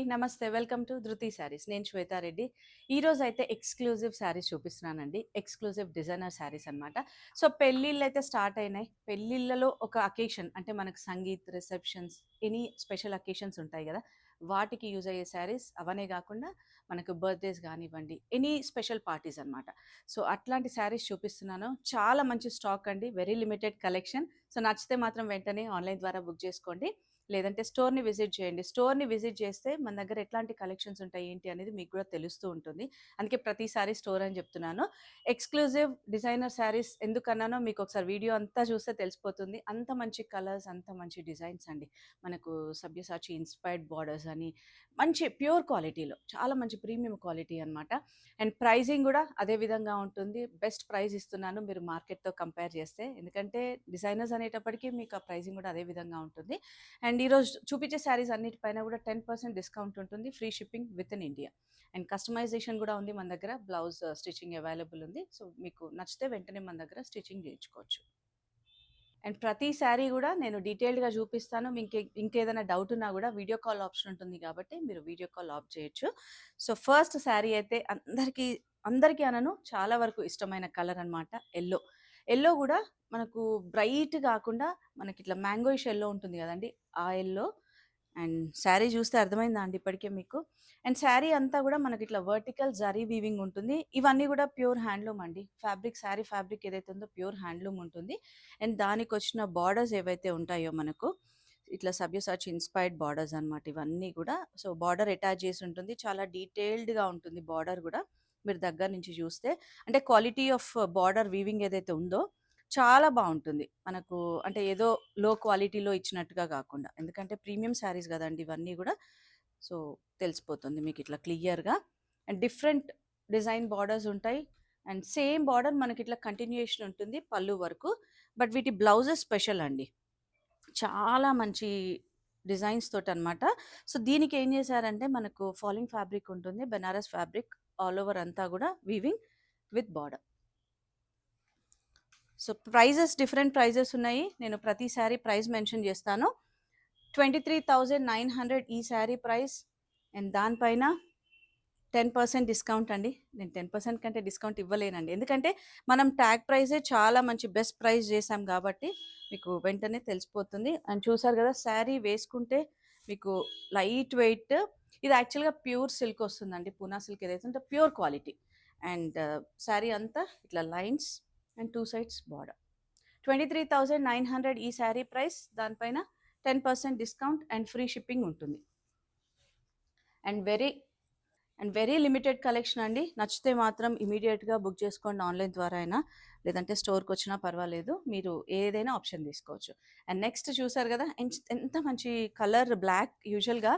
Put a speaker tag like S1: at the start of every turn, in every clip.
S1: నమస్తే. Welcome to ధృతి శారీస్. నేను శ్వేతారెడ్డి. ఈరోజైతే ఎక్స్‌క్లూజివ్ శారీస్ చూపిస్తున్నానండి. ఎక్స్‌క్లూజివ్ డిజైనర్ శారీస్ అనమాట. సో, పెళ్ళిళ్ళైతే స్టార్ట్ అయినాయి. పెళ్ళిళ్ళలో ఒక అకేషన్ అంటే మనకు sangeet, receptions, any special occasions ఉంటాయి గదా! వాటికి యూజ్ అయ్యే శారీస్. అవనే గాకుండా మనకు బర్త్‌డేస్ గానివ్వండి, ఎనీ స్పెషల్ పార్టీస్ అనమాట. సో, అట్లాంటి శారీస్ చూపిస్తున్నాను. చాలా మంచి స్టాక్ అండి. Very limited collection. సో, నచ్చితే మాత్రం వెంటనే ఆన్‌లైన్ ద్వారా బుక్ చేసుకోండి. లేదంటే స్టోర్‌ని విజిట్ చేయండి. స్టోర్‌ని విజిట్ చేస్తే మన దగ్గర ఎట్లాంటి కలెక్షన్స్ ఉంటాయి, ఏంటి అనేది మీకు కూడా తెలుస్తూ ఉంటుంది. అందుకే ప్రతిసారి స్టోర్ అని చెప్తున్నాను. ఎక్స్‌క్లూజివ్ డిజైనర్ శారీస్ ఎందుకన్నానో మీకు ఒకసారి వీడియో అంతా చూస్తే తెలిసిపోతుంది. అంత మంచి కలర్స్, అంత మంచి డిజైన్స్ అండి. మనకు సబ్యసాచి ఇన్‌స్పైర్డ్ బార్డర్స్ అని మంచి ప్యూర్ క్వాలిటీలో చాలా మంచి ప్రీమియం క్వాలిటీ అనమాట. అండ్ ప్రైజింగ్ కూడా అదే విధంగా ఉంటుంది. బెస్ట్ ప్రైస్ ఇస్తున్నాను మీరు మార్కెట్‌తో కంపేర్ చేస్తే. ఎందుకంటే డిజైనర్స్ అనేటప్పటికి మీకు ఆ ప్రైజింగ్ కూడా అదే విధంగా ఉంటుంది. అండ్ ఈరోజు చూపించే శారీస్ అన్నిటిపైన కూడా 10% డిస్కౌంట్ ఉంటుంది. Free shipping within India. And customization కూడా ఉంది మన దగ్గర. బ్లౌజ్ స్టిచ్చింగ్ అవైలబుల్ ఉంది. సో, మీకు నచ్చితే వెంటనే మన దగ్గర స్టిచ్చింగ్ చేయించుకోవచ్చు. అండ్ ప్రతి శారీ కూడా నేను డీటెయిల్డ్‌గా చూపిస్తాను. ఇంకేదైనా డౌట్ ఉన్నా కూడా వీడియో కాల్ ఆప్షన్ ఉంటుంది కాబట్టి మీరు వీడియో కాల్ ఆప్ట్ చేయొచ్చు. సో, ఫస్ట్ శారీ అయితే అందరికీ అనను చాలా వరకు ఇష్టమైన కలర్ అనమాట యెల్లో. యెల్లో కూడా మనకు బ్రైట్ కాకుండా మనకిట్లా మ్యాంగోయిష్ యెల్లో ఉంటుంది కదండీ! ఆ యెల్లో. అండ్ శారీ చూస్తే అర్థమైందా అండి ఇప్పటికే మీకు? అండ్ శారీ అంతా కూడా మనకిట్లా వర్టికల్ జరీ వీవింగ్ ఉంటుంది. ఇవన్నీ కూడా ప్యూర్ హ్యాండ్లూమ్ అండి. శారీ ఫ్యాబ్రిక్ ఏదైతే ఉందో ప్యూర్ హ్యాండ్లూమ్ ఉంటుంది. అండ్ దానికొచ్చిన బార్డర్స్ ఏవైతే ఉంటాయో మనకు, ఇట్లా సబ్యసాచి ఇన్‌స్పైర్డ్ బార్డర్స్ అనమాట ఇవన్నీ గూడా. సో, బార్డర్ అటాచ్ చేసి ఉంటుంది. చాలా డీటెయిల్డ్‌గా ఉంటుంది బార్డర్ గూడా. మీరు దగ్గర నుంచి చూస్తే. అంటే క్వాలిటీ ఆఫ్ బార్డర్ వీవింగ్ ఏదైతే ఉందో చాలా బావుంటుంది. మనకు అంటే ఏదో లో క్వాలిటీలో ఇచ్చినట్టుగా గాకుండా. ఎందుకంటే ప్రీమియం శారీస్ గదండీ ఇవన్నీ గూడా. సో, తెలిసిపోతుంది మీకిట్లా క్లియర్‌గా. అండ్ డిఫరెంట్ డిజైన్ బార్డర్స్ ఉంటాయి. అండ్ సేమ్ బార్డర్ మనకిట్లా కంటిన్యూయేషన్ ఉంటుంది పళ్ళు వరకు. బట్ వీటి బ్లౌజెస్ స్పెషల్ అండి. చాలా మంచి డిజైన్స్ తోటనమాట. సో, దీనికేం జేశారంటే మనకు ఫాలింగ్ ఫ్యాబ్రిక్ ఉంటుంది. బెనారస్ ఫ్యాబ్రిక్ ఆల్ ఓవర్ అంతా గూడా weaving with border. So, different prices ఉన్నాయి. నేను ప్రతి శారీ ప్రైస్ మెన్షన్ జేస్తాను. 23,900 ఈ శారీ ప్రైస్. అండ్ దానిపైన 10% డిస్కౌంట్ అండి. నేను 10% కంటే డిస్కౌంట్ ఇవ్వలేనండి. ఎందుకంటే మనం ట్యాగ్ ప్రైజే చాలా మంచి బెస్ట్ ప్రైస్ జేశాం గాబట్టి, మీకు వెంటనే తెలిసిపోతుంది. అండ్ చూసారు గదా! శారీ వేసుకుంటే మీకు లైట్ వెయిట్. ఇది యాక్చువల్‌గా ప్యూర్ సిల్క్ వస్తుందండి. పూనా సిల్క్ ఏదైతే ఉందో ప్యూర్ క్వాలిటీ. అండ్ శారీ అంతా ఇట్లా లైన్స్ అండ్ 2 సైడ్స్ బార్డర్. 23,900 ఈ శారీ ప్రైస్. దానిపైన 10% డిస్కౌంట్ అండ్ ఫ్రీ షిప్పింగ్ ఉంటుంది. అండ్ వెరీ లిమిటెడ్ కలెక్షన్ అండి. నచ్చితే మాత్రం ఇమ్మీడియేట్‌గా బుక్ చేసుకోండి ఆన్‌లైన్ ద్వారా అయినా. లేదంటే స్టోర్‌కొచ్చినా పర్వాలేదు. మీరు ఏదైనా ఆప్షన్ తీసుకోవచ్చు. అండ్ నెక్స్ట్ చూసారు గదా! ఎంత మంచి కలర్ బ్లాక్ యూజువల్‌గా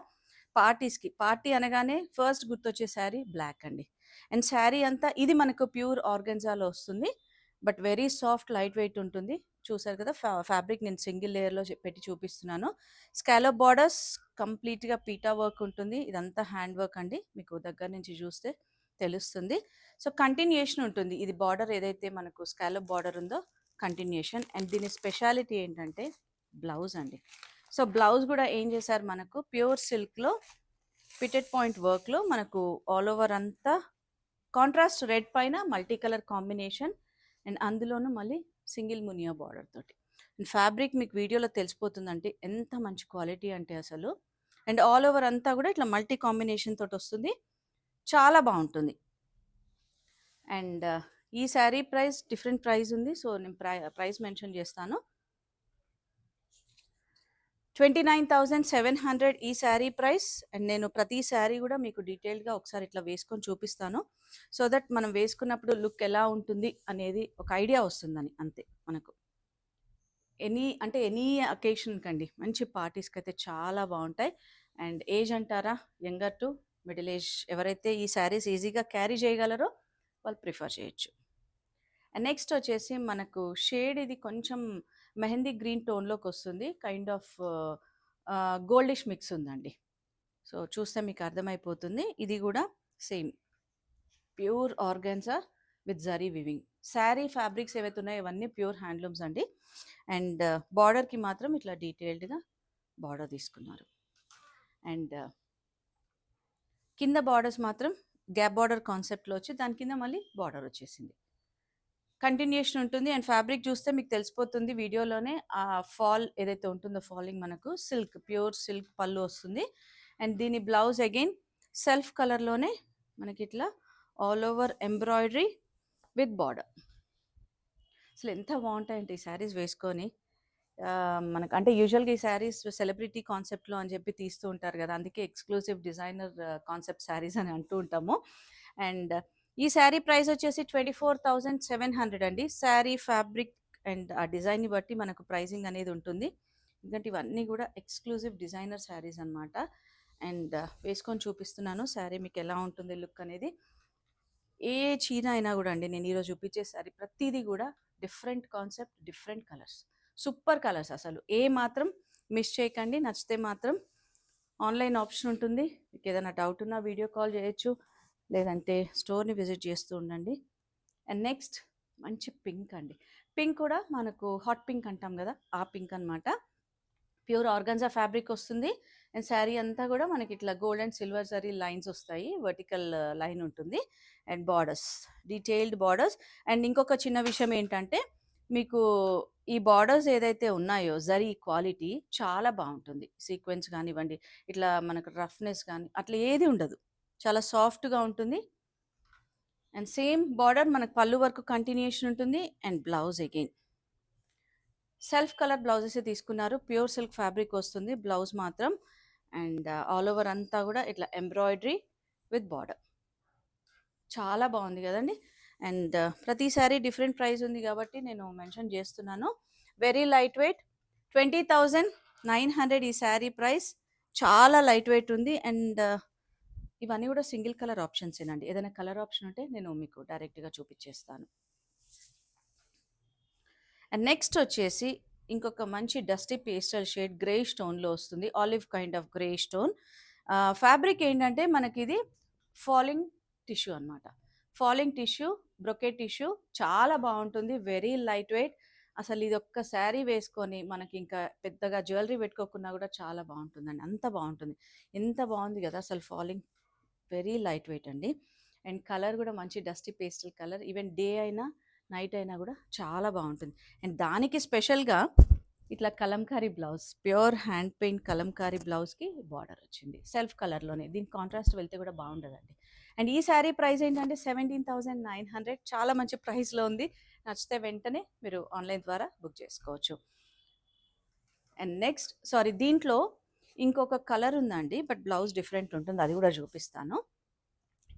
S1: పార్టీ అనగానే ఫస్ట్ గుర్తొచ్చే శారీ బ్లాక్ అండి. అండ్ శారీ అంతా ఇది మనకు ప్యూర్ ఆర్గన్జాలో వస్తుంది. But very soft light weight ఉంటుంది. చూసారు కదా! ఫ్యాబ్రిక్ నేను సింగిల్ లేయర్‌లో పెట్టి చూపిస్తున్నాను. స్కాలప్ బార్డర్స్ కంప్లీట్‌గా పీటా వర్క్ ఉంటుంది. ఇదంతా హ్యాండ్ వర్క్ అండి. మీకు దగ్గర నుంచి చూస్తే తెలుస్తుంది. సో, కంటిన్యూయేషన్ ఉంటుంది. ఇది బార్డర్ ఏదైతే మనకు స్కాలప్ బార్డర్ ఉందో కంటిన్యూయేషన్. అండ్ దీని స్పెషాలిటీ ఏంటంటే బ్లౌజ్ అండి. సో, బ్లౌజ్ గూడా ఏం చేశారు మనకు ప్యూర్ సిల్క్‌లో ఫిటెడ్ పాయింట్ వర్క్‌లో మనకు ఆల్ ఓవర్ అంతా కాంట్రాస్ట్ రెడ్ పైన మల్టీ కలర్ కాంబినేషన్. అండ్ అందులోనూ మళ్ళీ సింగిల్ మునియా బార్డర్ తోటి. అండ్ ఫ్యాబ్రిక్ మీకు వీడియోలో తెలిసిపోతుందంటే ఎంత మంచి క్వాలిటీ అంటే అసలు. అండ్ ఆల్ ఓవర్ అంతా కూడా ఇట్లా మల్టీ కాంబినేషన్ తోటి వస్తుంది. చాలా బాగుంటుంది. అండ్ ఈ శారీ ప్రైస్ డిఫరెంట్ ప్రైస్ ఉంది. సో, నేను ప్రైస్ మెన్షన్ చేస్తాను. 29,700 ఈ శారీ ప్రైస్. అండ్ నేను ప్రతి శారీ కూడా మీకు డీటెయిల్డ్‌గా ఒకసారి ఇట్లా వేసుకొని చూపిస్తాను. సో దట్ మనం వేసుకున్నప్పుడు లుక్ ఎలా ఉంటుంది అనేది ఒక ఐడియా వస్తుందని అంతే మనకు. ఎనీ అకేషన్‌కండి మంచి పార్టీస్‌కైతే చాలా బావుంటాయి. అండ్ ఏజ్ అంటారా? యంగర్ టు మిడిల్ ఏజ్ ఎవరైతే ఈ శారీస్ ఈజీగా క్యారీ చేయగలరో వాళ్ళు ప్రిఫర్ చేయొచ్చు. అండ్ నెక్స్ట్ వచ్చేసి మనకు షేడ్ ఇది కొంచెం మెహందీ గ్రీన్ టోన్‌లోకొస్తుంది. కైండ్ ఆఫ్ గోల్డిష్ మిక్స్ ఉందండి. సో, చూస్తే మీకు అర్థమైపోతుంది. ఇది గూడా same pure organza with zari weaving. Sari fabrics ఏవైతే ఉన్నాయో ఇవన్నీ ప్యూర్ హ్యాండ్లూమ్స్ అండి. అండ్ బార్డర్‌కి మాత్రం ఇట్లా డీటెయిల్డ్‌గా బార్డర్ తీసుకున్నారు. అండ్ కింద బార్డర్స్ మాత్రం గ్యాప్ బార్డర్ కాన్సెప్ట్లో వచ్చి దాని కింద మళ్ళీ బార్డర్ వచ్చేసింది. కంటిన్యూషన్ ఉంటుంది అండ్ ఫ్యాబ్రిక్ చూస్తే మీకు తెలిసిపోతుంది వీడియోలోనే ఆ ఫాల్ ఏదైతే ఉంటుందో ఫాలింగ్ మనకు సిల్క్ ప్యూర్ సిల్క్ పళ్ళు వస్తుంది. అండ్ దీని బ్లౌజ్ అగైన్ సెల్ఫ్ కలర్లోనే మనకి ఇట్లా all over embroidery with border. అసలు ఎంత బాగుంటాయంటే ఈ శారీస్ వేసుకొని మనకు అంటే యూజువల్గా ఈ శారీస్ సెలబ్రిటీ కాన్సెప్ట్లో అని చెప్పి తీస్తూ ఉంటారు కదా, అందుకే ఎక్స్క్లూసివ్ డిజైనర్ కాన్సెప్ట్ శారీస్ అని అంటూ ఉంటాము. అండ్ ఈ శారీ ప్రైస్ వచ్చేసి 24,700 అండి. శారీ ఫ్యాబ్రిక్ అండ్ ఆ డిజైన్ని బట్టి మనకు ప్రైజింగ్ అనేది ఉంటుంది. ఎందుకంటే ఇవన్నీ కూడా ఎక్స్క్లూజివ్ డిజైనర్ శారీస్ అనమాట. అండ్ వేసుకొని చూపిస్తున్నాను శారీ మీకు ఎలా ఉంటుంది లుక్ అనేది. ఏ చీర అయినా కూడా అండి, నేను ఈరోజు చూపించే శారీ ప్రతిదీ కూడా different concept, different colours, super colours. అసలు ఏ మాత్రం మిస్ చేయకండి. నచ్చితే మాత్రం ఆన్లైన్ ఆప్షన్ ఉంటుంది. మీకు ఏదైనా డౌట్ ఉన్నా వీడియో కాల్ చేయొచ్చు, లేదంటే స్టోర్ని విజిట్ చేస్తూ ఉండండి. అండ్ నెక్స్ట్ మంచి పింక్ అండి. పింక్ కూడా మనకు హాట్ పింక్ అంటాం కదా, ఆ పింక్ అనమాట. ప్యూర్ ఆర్గాన్జా ఫ్యాబ్రిక్ వస్తుంది. అండ్ శారీ అంతా కూడా మనకి ఇట్లా gold and silver zari lines వస్తాయి, వర్టికల్ లైన్ ఉంటుంది. And borders, detailed borders. And ఇంకొక చిన్న విషయం ఏంటంటే మీకు ఈ బార్డర్స్ ఏదైతే ఉన్నాయో జరీ క్వాలిటీ చాలా బాగుంటుంది. సీక్వెన్స్ కానివ్వండి, ఇట్లా మనకు రఫ్నెస్ కానీ అట్లా ఏది ఉండదు, చాలా సాఫ్ట్గా ఉంటుంది. అండ్ సేమ్ బార్డర్ మనకు పళ్ళు వరకు కంటిన్యూషన్ ఉంటుంది. And blouse again self colour blouses తీసుకున్నారు, ప్యూర్ సిల్క్ ఫ్యాబ్రిక్ వస్తుంది బ్లౌజ్ మాత్రం. అండ్ ఆల్ ఓవర్ అంతా కూడా ఇట్లా ఎంబ్రాయిడరీ విత్ బార్డర్, చాలా బాగుంది కదండి. అండ్ ప్రతిసారి డిఫరెంట్ ప్రైస్ ఉంది కాబట్టి నేను మెన్షన్ చేస్తున్నాను. వెరీ లైట్ వెయిట్, 20,900 ఈ శారీ ప్రైస్. చాలా లైట్ వెయిట్ ఉంది. అండ్ ఇవన్నీ కూడా సింగిల్ కలర్ ఆప్షన్స్ ఏనండి. ఏదైనా కలర్ ఆప్షన్ ఉంటే నేను మీకు డైరెక్ట్గా చూపించేస్తాను. అండ్ నెక్స్ట్ వచ్చేసి ఇంకొక మంచి డస్టీ పేస్టల్ షేడ్ గ్రే స్టోన్లో వస్తుంది, olive kind of grey stone. Fabric ఏంటంటే మనకి ఇది ఫాలింగ్ టిష్యూ అనమాట. ఫాలింగ్ టిష్యూ, బ్రొకెట్ టిష్యూ, చాలా బాగుంటుంది. Very light weight. అసలు ఇది ఒక్క శారీ వేసుకొని మనకి ఇంకా పెద్దగా జ్యువెలరీ పెట్టుకోకుండా కూడా చాలా బాగుంటుందండి, అంత బాగుంటుంది. ఎంత బాగుంది కదా అసలు ఫాలింగ్. వెరీ లైట్ వెయిట్ అండి. అండ్ కలర్ కూడా మంచి dusty pastel colour. Even day అయినా నైట్ అయినా కూడా చాలా బాగుంటుంది. అండ్ దానికి స్పెషల్గా ఇట్లా Kalamkari blouse, pure hand paint Kalamkari బ్లౌజ్కి బార్డర్ వచ్చింది సెల్ఫ్ కలర్లోనే. దీనికి కాంట్రాస్ట్ వెళ్తే కూడా బాగుండదండి. అండ్ ఈ శారీ ప్రైస్ ఏంటంటే 17,900, చాలా మంచి ప్రైస్లో ఉంది. నచ్చితే వెంటనే మీరు ఆన్లైన్ ద్వారా బుక్ చేసుకోవచ్చు. అండ్ నెక్స్ట్ దీంట్లో ఇంకొక కలర్ ఉందండి, బట్ బ్లౌజ్ డిఫరెంట్ ఉంటుంది, అది కూడా చూపిస్తాను.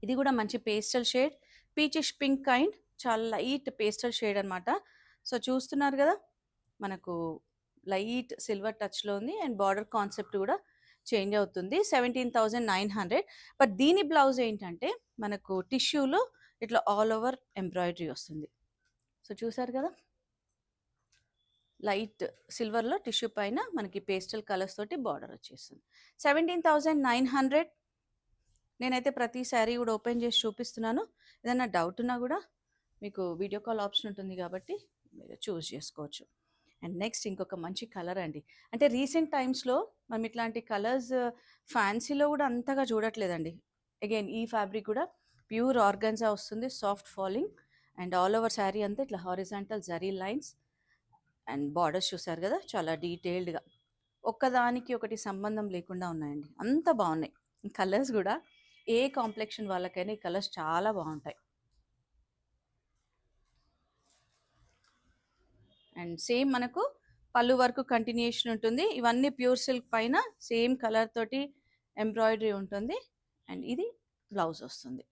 S1: ఇది కూడా మంచి pastel shade, peachish pink kind, చాలా లైట్ పేస్టల్ షేడ్ అనమాట. సో చూస్తున్నారు కదా, మనకు లైట్ సిల్వర్ టచ్లో ఉంది. అండ్ బార్డర్ కాన్సెప్ట్ కూడా చేంజ్ అవుతుంది. 17,900. బట్ దీని బ్లౌజ్ ఏంటంటే మనకు టిష్యూలో ఇట్లా ఆల్ ఓవర్ ఎంబ్రాయిడరీ వస్తుంది. సో చూసారు కదా, లైట్ సిల్వర్లో టిష్యూ పైన మనకి పేస్టల్ కలర్స్ తోటి బార్డర్ వచ్చేస్తుంది. 17,900. నేనైతే ప్రతి శారీ కూడా ఓపెన్ చేసి చూపిస్తున్నాను. ఏదైనా డౌట్ ఉన్నా కూడా మీకు వీడియో కాల్ ఆప్షన్ ఉంటుంది కాబట్టి మీరు చూస్ చేసుకోవచ్చు. అండ్ నెక్స్ట్ ఇంకొక మంచి కలర్ అండి. అంటే రీసెంట్ టైమ్స్లో మనం ఇట్లాంటి కలర్స్ ఫ్యాన్సీలో కూడా అంతగా చూడట్లేదండి. అగైన్ ఈ ఫ్యాబ్రిక్ కూడా ప్యూర్ ఆర్గన్జా వస్తుంది, soft falling. And all over sari అంతా ఇట్లా horizontal zari lines. And borders చూసారు కదా, చాలా డీటెయిల్డ్గా, ఒక్కదానికి ఒకటి సంబంధం లేకుండా ఉన్నాయండి, అంత బాగున్నాయి. కలర్స్ కూడా ఏ కాంప్లెక్షన్ వాళ్ళకైనా ఈ కలర్స్ చాలా బాగుంటాయి. అండ్ సేమ్ మనకు పళ్ళు వరకు కంటిన్యూషన్ ఉంటుంది. ఇవన్నీ ప్యూర్ సిల్క్ పైన సేమ్ కలర్ తోటి ఎంబ్రాయిడరీ ఉంటుంది. అండ్ ఇది బ్లౌజ్ వస్తుంది.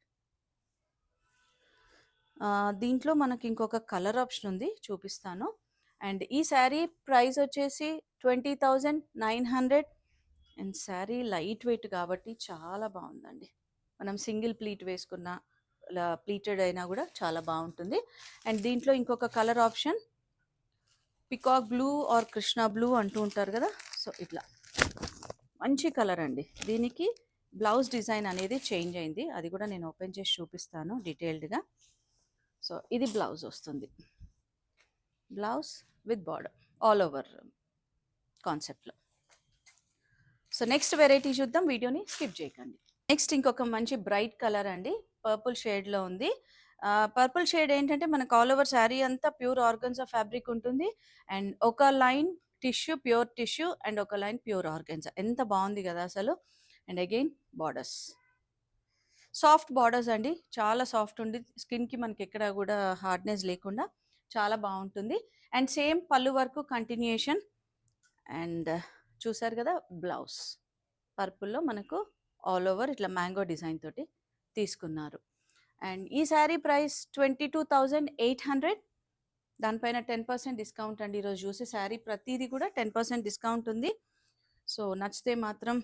S1: దీంట్లో మనకి ఇంకొక కలర్ ఆప్షన్ ఉంది, చూపిస్తాను. అండ్ ఈ శారీ ప్రైస్ వచ్చేసి 20,900. అండ్ శారీ లైట్ వెయిట్ కాబట్టి చాలా బాగుందండి. మనం సింగిల్ ప్లీట్ వేసుకున్న ప్లీటెడ్ అయినా కూడా చాలా బాగుంటుంది. అండ్ దీంట్లో ఇంకొక colour option peacock blue or Krishna blue అంటూ ఉంటారు కదా, సో ఇట్లా మంచి కలర్ అండి. దీనికి బ్లౌజ్ డిజైన్ అనేది చేంజ్ అయింది, అది కూడా నేను ఓపెన్ చేసి చూపిస్తాను డీటెయిల్డ్గా. సో ఇది బ్లౌజ్ వస్తుంది, blouse with border all over కాన్సెప్ట్లో. సో నెక్స్ట్ వెరైటీ చూద్దాం, వీడియోని స్కిప్ చేయకండి. నెక్స్ట్ ఇంకొక మంచి బ్రైట్ కలర్ అండి. పర్పుల్ షేడ్‌లో ఉంది. పర్పుల్ షేడ్ ఏంటంటే మనకు ఆల్ ఓవర్ శారీ అంతా ప్యూర్ ఆర్గాన్జా ఫ్యాబ్రిక్ ఉంటుంది. అండ్ ఒక line tissue, pure tissue and ఒక లైన్ ప్యూర్ ఆర్గాన్జా. ఎంత బావుంది గదా అసలు! And again borders. Soft borders అండి. చాలా సాఫ్ట్ ఉండి స్కిన్‌కి మనకెక్కడ గూడా హార్డ్‌నెస్ లేకుండా చాలా బావుంటుంది. అండ్ సేమ్ పళ్ళు వరకు కంటిన్యూయేషన్. అండ్ చూసారు గదా! బ్లౌజ్. పర్పుల్‌లో మనకు ఆల్ ఓవర్ ఇట్లా మ్యాంగో డిజైన్ తోటి తీసుకున్నారు. అండ్ ఈ శారీ ప్రైస్ 22,800. దానిపైన 10% డిస్కౌంట్ అండి. ఈరోజు చూసే శారీ ప్రతీది కూడా 10% డిస్కౌంట్ ఉంది. సో నచ్చితే మాత్రం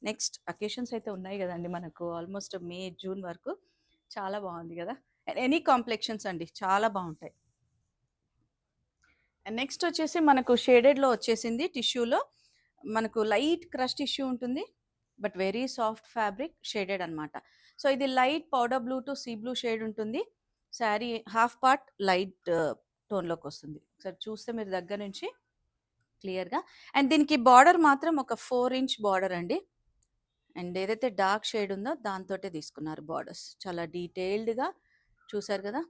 S1: నెక్స్ట్ అకేషన్స్ అయితే ఉన్నాయి కదండి మనకు ఆల్మోస్ట్ మే, జూన్ వరకు. చాలా బాగుంది కదా! అండ్ ఎనీ కాంప్లెక్షన్స్ అండి చాలా బాగుంటాయి. అండ్ నెక్స్ట్ వచ్చేసి మనకు షేడెడ్‌లో వచ్చేసింది టిష్యూలో. మనకు లైట్ క్రష్ టిష్యూ ఉంటుంది. But very soft fabric shaded అనమాట. సో ఇది light powder blue to sea blue shade ఉంటుంది. శారీ హాఫ్ పార్ట్ లైట్ టోన్‌లోకి వస్తుంది. ఒకసారి చూస్తే మీరు దగ్గర నుంచి క్లియర్‌గా. అండ్ దీనికి బార్డర్ మాత్రం ఒక 4 ఇంచ్ బార్డర్ అండి. అండ్ ఏదైతే డార్క్ షేడ్ ఉందో దాంతోటే తీసుకున్నారు బార్డర్స్. చాలా డీటెయిల్డ్‌గా చూసారు కదా!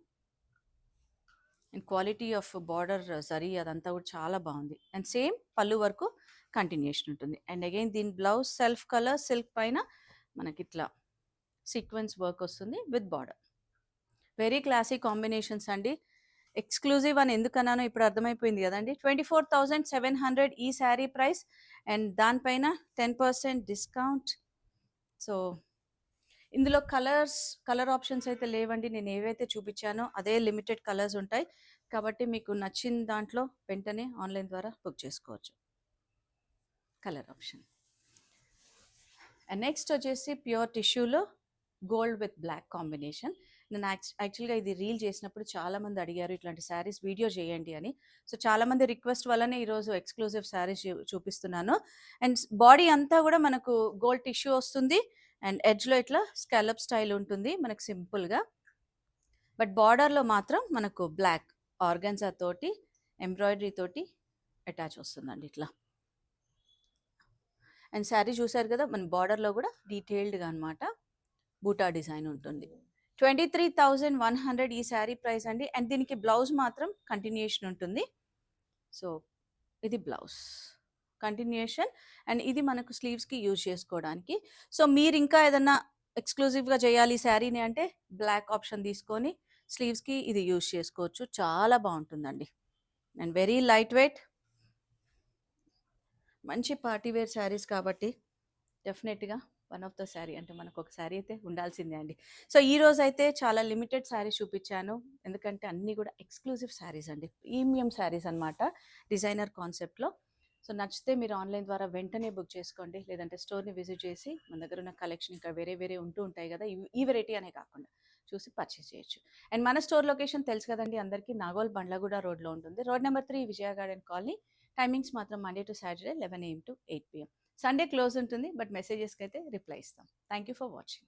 S1: And quality of border zari అదంతా కూడా చాలా బాగుంది. అండ్ సేమ్ పళ్ళు వరకు కంటిన్యూషన్ ఉంటుంది. అండ్ అగైన్ దీని బ్లౌజ్ సెల్ఫ్ కలర్ సిల్క్ పైన మనకిట్లా సీక్వెన్స్ వర్క్ వస్తుంది with border. Very classy combinations అండి. ఎక్స్క్లూజివ్ అని ఎందుకన్నానో ఇప్పుడు అర్థమైపోయింది కదండి. 24,700 ఈ శారీ ప్రైస్. అండ్ దానిపైన 10% డిస్కౌంట్. సో ఇందులో కలర్ ఆప్షన్స్ అయితే లేవండి. నేను ఏవైతే చూపించానో అదే లిమిటెడ్ కలర్స్ ఉంటాయి. కాబట్టి మీకు నచ్చిన దాంట్లో వెంటనే ఆన్లైన్ ద్వారా బుక్ చేసుకోవచ్చు. Colour option. అండ్ నెక్స్ట్ వచ్చేసి ప్యూర్ టిష్యూలో గోల్డ్ విత్ బ్లాక్ కాంబినేషన్. నేను యాక్చువల్గా ఇది రీల్ చేసినప్పుడు చాలామంది అడిగారు ఇట్లాంటి శారీస్ వీడియో చేయండి అని. సో చాలామంది రిక్వెస్ట్ వల్లనే ఈరోజు ఎక్స్క్లూజివ్ శారీస్ చూపిస్తున్నాను. అండ్ బాడీ అంతా కూడా మనకు గోల్డ్ టిష్యూ వస్తుంది. అండ్ ఎడ్జ్లో ఇట్లా స్కాలప్ స్టైల్ ఉంటుంది మనకు సింపుల్గా. బట్ బార్డర్లో మాత్రం మనకు బ్లాక్ ఆర్గాన్జా తోటి ఎంబ్రాయిడరీ తోటి అటాచ్ వస్తుందండి ఇట్లా. అండ్ శారీ చూసారు కదా మన బార్డర్లో కూడా డీటెయిల్డ్గా అనమాట బూటా డిజైన్ ఉంటుంది. 23,100 ఈ శారీ ప్రైస్ అండి. అండ్ దీనికి బ్లౌజ్ మాత్రం కంటిన్యూషన్ ఉంటుంది. సో ఇది బ్లౌజ్ కంటిన్యూషన్. అండ్ ఇది మనకు స్లీవ్స్కి యూజ్ చేసుకోవడానికి. సో మీరు ఇంకా ఏదన్నా ఎక్స్క్లూజివ్గా చేయాలి ఈ శారీని అంటే బ్లాక్ ఆప్షన్ తీసుకొని స్లీవ్స్కి ఇది యూజ్ చేసుకోవచ్చు. చాలా బాగుంటుందండి. అండ్ వెరీ లైట్ వెయిట్ మంచి పార్టీ వేర్ శారీస్ కాబట్టి డెఫినెట్గా వన్ ఆఫ్ ద శారీ అంటే మనకు ఒక శారీ అయితే ఉండాల్సిందే అండి. సో ఈ రోజు అయితే చాలా లిమిటెడ్ శారీస్ చూపించాను. ఎందుకంటే అన్నీ కూడా ఎక్స్క్లూజివ్ శారీస్ అండి. ప్రీమియం శారీస్ అనమాట డిజైనర్ కాన్సెప్ట్లో. సో నచ్చితే మీరు ఆన్లైన్ ద్వారా వెంటనే బుక్ చేసుకోండి. లేదంటే స్టోర్ని విజిట్ చేసి మన దగ్గర ఉన్న కలెక్షన్ ఇంకా వేరే వేరే ఉంటూ ఉంటాయి కదా, ఈ వెరైటీ అనే కాకుండా చూసి పర్చేస్ చేయొచ్చు. అండ్ మన స్టోర్ లొకేషన్ తెలుసు కదండి అందరికీ, నాగోల్ బండ్లగూడ రోడ్లో ఉంటుంది. రోడ్ నెంబర్ 3 విజయ గార్డెన్ కాలనీ. టైమింగ్స్ మాత్రం Monday to Saturday 11 AM to 8 PM. Sunday close ఉంటుంది. బట్ మెసేజెస్కి అయితే రిప్లై ఇస్తాం. Thank you for watching.